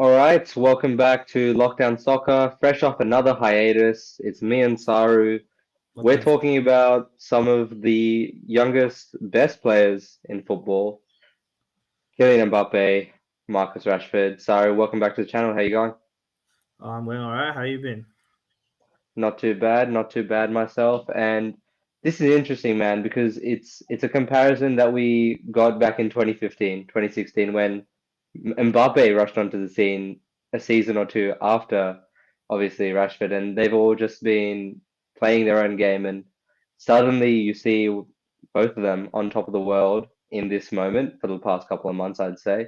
All right, welcome back to Lockdown Soccer. Fresh off another hiatus, it's me and Saru. We're Lockdown talking about some of the youngest, best players in football. Kylian Mbappe, Marcus Rashford. Saru, welcome back to the channel. How you going? I'm going all right. How you been? Not too bad, not too bad myself. And this is interesting, man, because it's a comparison that we got back in 2015, 2016, when Mbappe rushed onto the scene a season or two after, obviously, Rashford, and they've all just been playing their own game. And suddenly you see both of them on top of the world in this moment for the past couple of months, I'd say.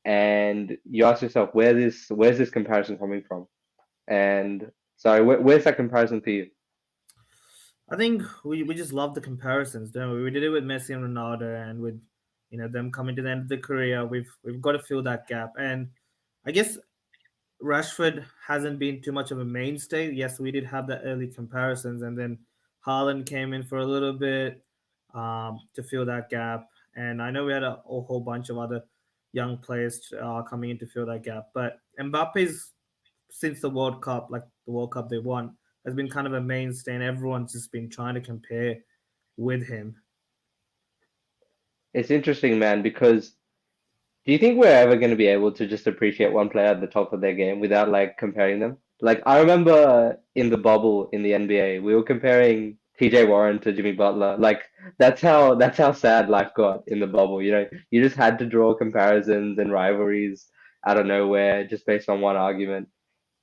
And you ask yourself, where's this comparison coming from? And sorry, where's that comparison for you? I think we just love the comparisons, don't we? We did it with Messi and Ronaldo, and with them coming to the end of the career, we've got to fill that gap. And I guess Rashford hasn't been too much of a mainstay. Yes, we did have the early comparisons, and then Haaland came in for a little bit to fill that gap. And I know we had a whole bunch of other young players coming in to fill that gap, but Mbappe's since the World Cup, like the World Cup they won, has been kind of a mainstay, and everyone's just been trying to compare with him. It's interesting, man, because do you think we're ever going to be able to just appreciate one player at the top of their game without like comparing them? Like I remember in the bubble in the NBA, we were comparing TJ Warren to Jimmy Butler. Like that's how sad life got in the bubble. You just had to draw comparisons and rivalries out of nowhere just based on one argument.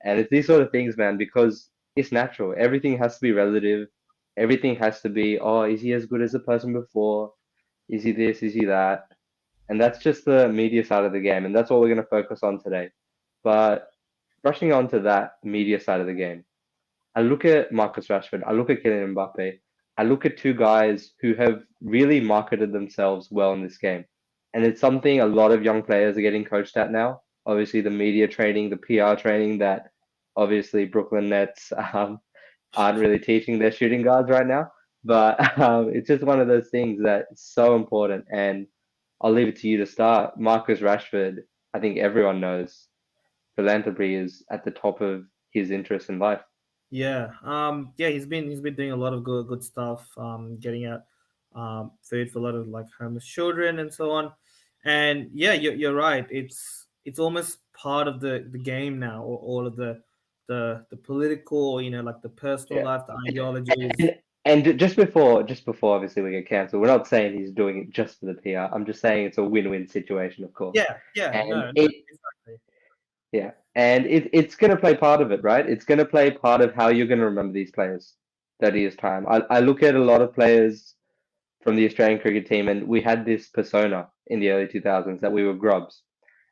And it's these sort of things, man, because it's natural. Everything has to be relative. Everything has to be, oh, is he as good as the person before? Is he this? Is he that? And that's just the media side of the game, and that's what we're going to focus on today. But brushing on to that media side of the game, I look at Marcus Rashford, I look at Kylian Mbappe, I look at two guys who have really marketed themselves well in this game. And it's something a lot of young players are getting coached at now. Obviously, the media training, the PR training that obviously Brooklyn Nets aren't really teaching their shooting guards right now. But it's just one of those things that's so important. And I'll leave it to you to start. Marcus Rashford, I think everyone knows philanthropy is at the top of his interest in life. Yeah, he's been doing a lot of good stuff, getting out food for a lot of like homeless children and so on. And yeah, you're right. It's almost part of the game now, or all of the political, like the personal Yeah. life, the ideologies. And just before obviously we get cancelled, we're not saying he's doing it just for the PR. I'm just saying it's a win-win situation, of course. Yeah, And no, it exactly. yeah, and it's gonna play part of it, right? It's gonna play part of how you're gonna remember these players 30 years time. I look at a lot of players from the Australian cricket team, and we had this persona in the early 2000s that we were grubs.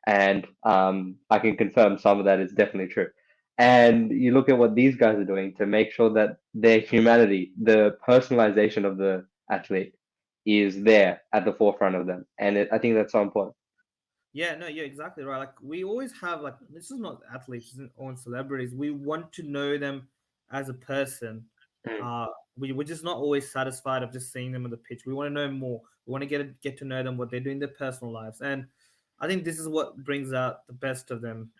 And I can confirm some of that is definitely true. And you look at what these guys are doing to make sure that their humanity, the personalization of the athlete, is there at the forefront of them. And I think that's so important. Yeah, no, you're exactly right. Like we always have like this is not athletes, this isn't on celebrities. We want to know them as a person. Mm. Uh we're just not always satisfied of just seeing them on the pitch. We want to know more. We want to get to know them, what they're doing in their personal lives. And I think this is what brings out the best of them.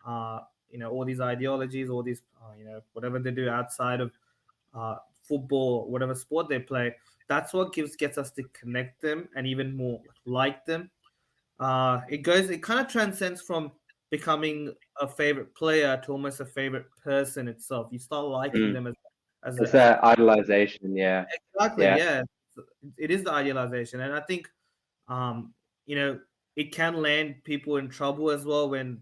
All these ideologies, all these whatever they do outside of football, whatever sport they play, that's what gets us to connect them and even more like them. It kind of transcends from becoming a favorite player to almost a favorite person itself. You start liking Mm. them It's as a that idolization, yeah. exactly, Yeah. yeah. It is the idealization, and I think um, you know it can land people in trouble as well when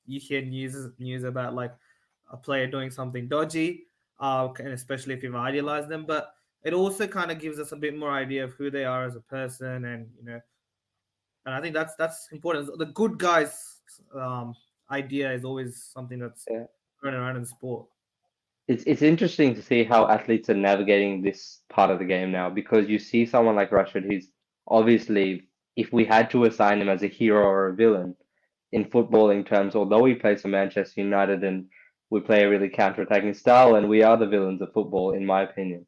you hear news about like a player doing something dodgy, and especially if you've idealized them. But it also kind of gives us a bit more idea of who they are as a person, and I think that's important. The good guys idea is always something that's Yeah. going around in sport. It's interesting to see how athletes are navigating this part of the game now because you see someone like Rashford who's obviously, if we had to assign him as a hero or a villain in footballing terms, although he plays for Manchester United and we play a really counter-attacking style and we are the villains of football, in my opinion,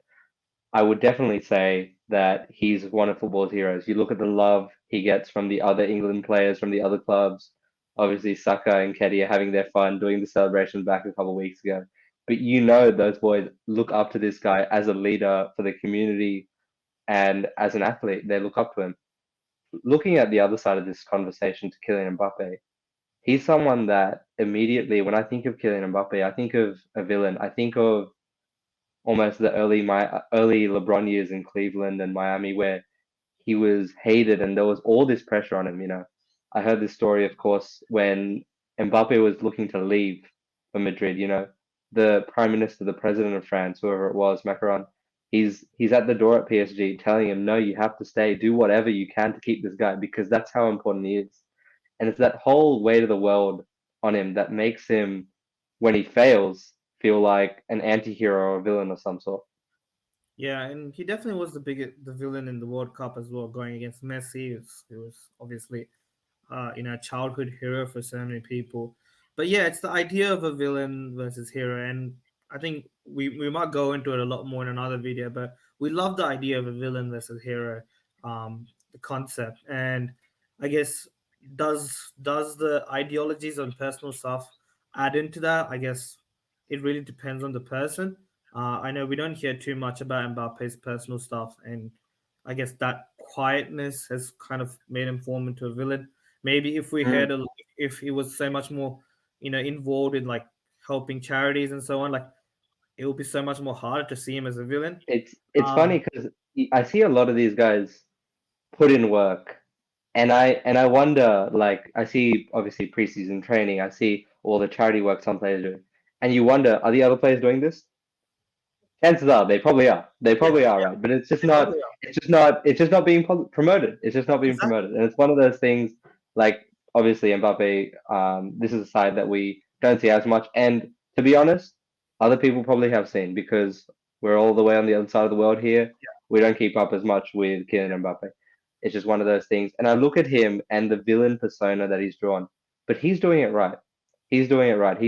I would definitely say that he's one of football's heroes. You look at the love he gets from the other England players, from the other clubs, obviously Saka and Keddy are having their fun doing the celebration back a couple of weeks ago. But you know those boys look up to this guy as a leader for the community and as an athlete. They look up to him. Looking at the other side of this conversation to Kylian Mbappe, he's someone that immediately, when I think of Kylian Mbappe, I think of a villain. I think of almost the early LeBron years in Cleveland and Miami, where he was hated and there was all this pressure on him. I heard this story, of course, when Mbappe was looking to leave for Madrid. The Prime Minister, the President of France, whoever it was, Macron, he's at the door at PSG telling him, no, you have to stay, do whatever you can to keep this guy because that's how important he is. And it's that whole weight of the world on him that makes him, when he fails, feel like an anti-hero or a villain of some sort. Yeah, and he definitely was the villain in the World Cup as well, going against Messi. It was obviously a childhood hero for so many people. But yeah, it's the idea of a villain versus hero, and I think we might go into it a lot more in another video. But we love the idea of a villain versus hero, the concept, and I guess does the ideologies and personal stuff add into that? I guess it really depends on the person. I know we don't hear too much about Mbappe's personal stuff, and I guess that quietness has kind of made him form into a villain. Maybe if we Mm. had if he was so much more, involved in like helping charities and so on, like it would be so much more harder to see him as a villain. It's Um, funny because I see a lot of these guys put in work, and I wonder, like, I see obviously preseason training, I see all the charity work some players do, and you wonder, are the other players doing this? Chances are they probably are. They yeah, probably are, yeah, right? But it's just they not. probably are. It's just not being promoted. It's just not being Exactly. promoted, and it's one of those things. Like obviously Mbappe, this is a side that we don't see as much, and to be honest, other people probably have seen because we're all the way on the other side of the world here. We don't keep up as much with Kylian Mbappe. It's just one of those things. And I look at him and the villain persona that he's drawn, but he's doing it right. He's doing it right.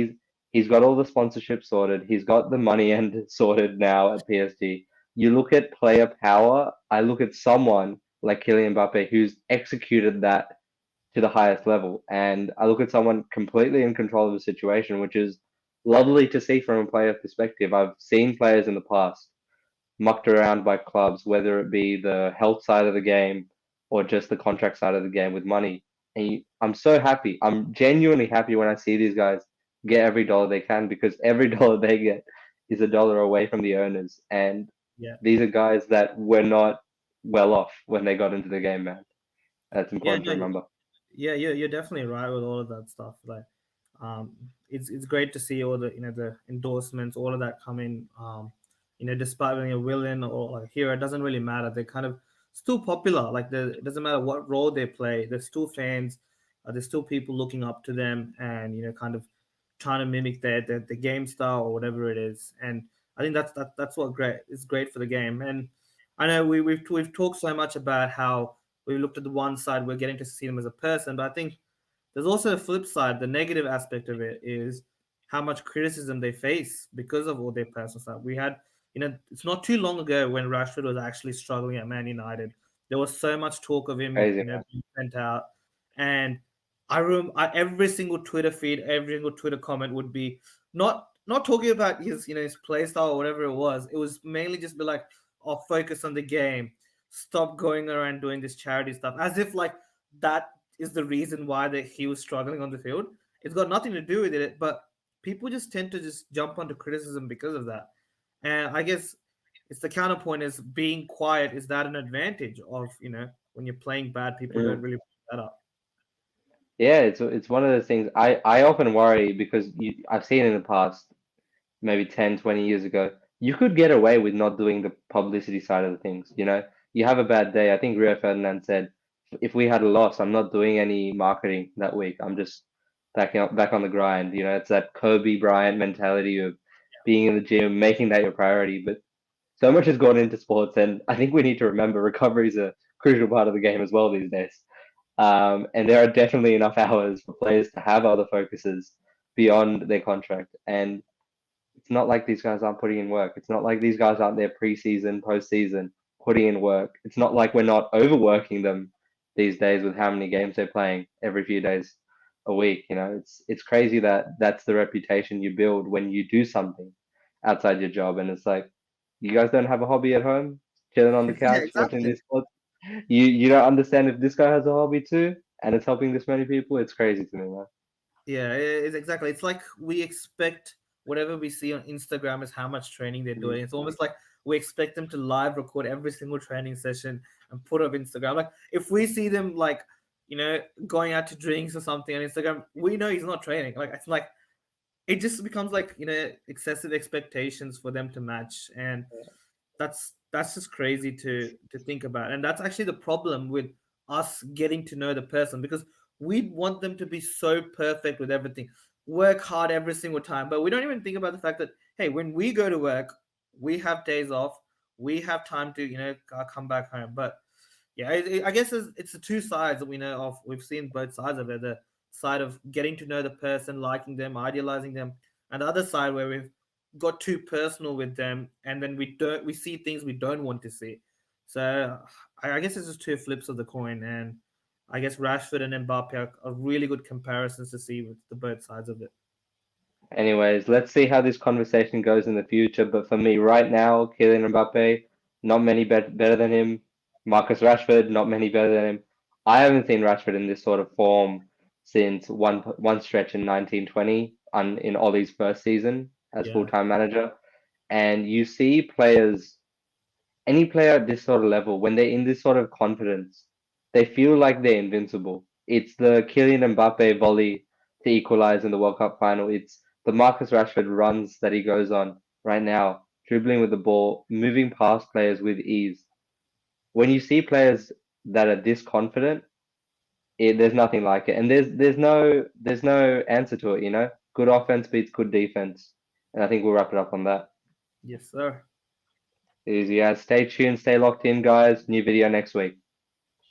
He's got all the sponsorship sorted. He's got the money end sorted now at PSG. You look at player power. I look at someone like Kylian Mbappe who's executed that to the highest level, and I look at someone completely in control of the situation, which is lovely to see from a player perspective. I've seen players in the past mucked around by clubs, whether it be the health side of the game or just the contract side of the game with money. I'm so happy. I'm genuinely happy when I see these guys get every dollar they can because every dollar they get is a dollar away from the owners. And Yeah, these are guys that were not well off when they got into the game, man. That's yeah, important to no, remember. yeah, you're definitely right with all of that stuff. Like, it's great to see all the the endorsements, all of that coming. Despite being a villain or a hero, it doesn't really matter. They're kind of still popular. Like, it doesn't matter what role they play. There's still fans. There's still people looking up to them, and kind of trying to mimic their game style or whatever it is. And I think that's what great is great for the game. And I know we've talked so much about how we looked at the one side, we're getting to see them as a person, but I think there's also a flip side. The negative aspect of it is how much criticism they face because of all their personal stuff. We had, it's not too long ago when Rashford was actually struggling at Man United. There was so much talk of him, Crazy, man. being sent out, and every single Twitter feed, every single Twitter comment would be not talking about his, his play style or whatever it was. It was mainly just be like, "Oh, focus on the game. Stop going around doing this charity stuff," as if like that is the reason why that he was struggling on the field. It's got nothing to do with it, but people just tend to just jump onto criticism because of that. And I guess it's the counterpoint is being quiet. Is that an advantage of when you're playing bad, people don't Mm. really pick that up. Yeah, it's one of those things. I often worry because I've seen in the past, maybe 10, 20 years ago, you could get away with not doing the publicity side of the things. You have a bad day. I think Rio Ferdinand said, if we had a loss, I'm not doing any marketing that week. I'm just back on the grind. It's that Kobe Bryant mentality of being in the gym, making that your priority. But so much has gone into sports, and I think we need to remember recovery is a crucial part of the game as well these days. And there are definitely enough hours for players to have other focuses beyond their contract. And it's not like these guys aren't putting in work. It's not like these guys aren't there preseason, postseason, putting in work. It's not like we're not overworking them these days with how many games they're playing every few days a week. You know, it's crazy that that's the reputation you build when you do something outside your job, and it's like you guys don't have a hobby at home, chilling on the Yeah, couch watching exactly. this sport. You don't understand if this guy has a hobby too, and it's helping this many people. It's crazy to me, man. Yeah, it's exactly. It's like we expect whatever we see on Instagram is how much training they're Mm. doing. It's almost like we expect them to live record every single training session and put up Instagram. Like if we see them like, going out to drinks or something on Instagram, we know he's not training. Like it's like it just becomes like, excessive expectations for them to match. And that's just crazy to think about, and that's actually the problem with us getting to know the person, because we want them to be so perfect with everything, work hard every single time, but we don't even think about the fact that, hey, when we go to work, we have days off, we have time to come back home. But yeah, I guess it's the two sides that we know of. We've seen both sides of it: the side of getting to know the person, liking them, idealizing them, and the other side where we've got too personal with them, and then we see things we don't want to see. So I guess it's just two flips of the coin, and I guess Rashford and Mbappe are really good comparisons to see with the both sides of it. Anyways, let's see how this conversation goes in the future. But for me, right now, Kylian Mbappe, not many better than him. Marcus Rashford, not many better than him. I haven't seen Rashford in this sort of form since one stretch in 1920 in Ollie's first season as Yeah. full-time manager. And you see players, any player at this sort of level, when they're in this sort of confidence, they feel like they're invincible. It's the Kylian Mbappe volley to equalize in the World Cup final. It's the Marcus Rashford runs that he goes on right now, dribbling with the ball, moving past players with ease. When you see players that are this confident, there's nothing like it, and there's no answer to it. You know, good offense beats good defense, and I think we'll wrap it up on that. Yes, sir. Easy as. Stay tuned, stay locked in, guys. New video next week.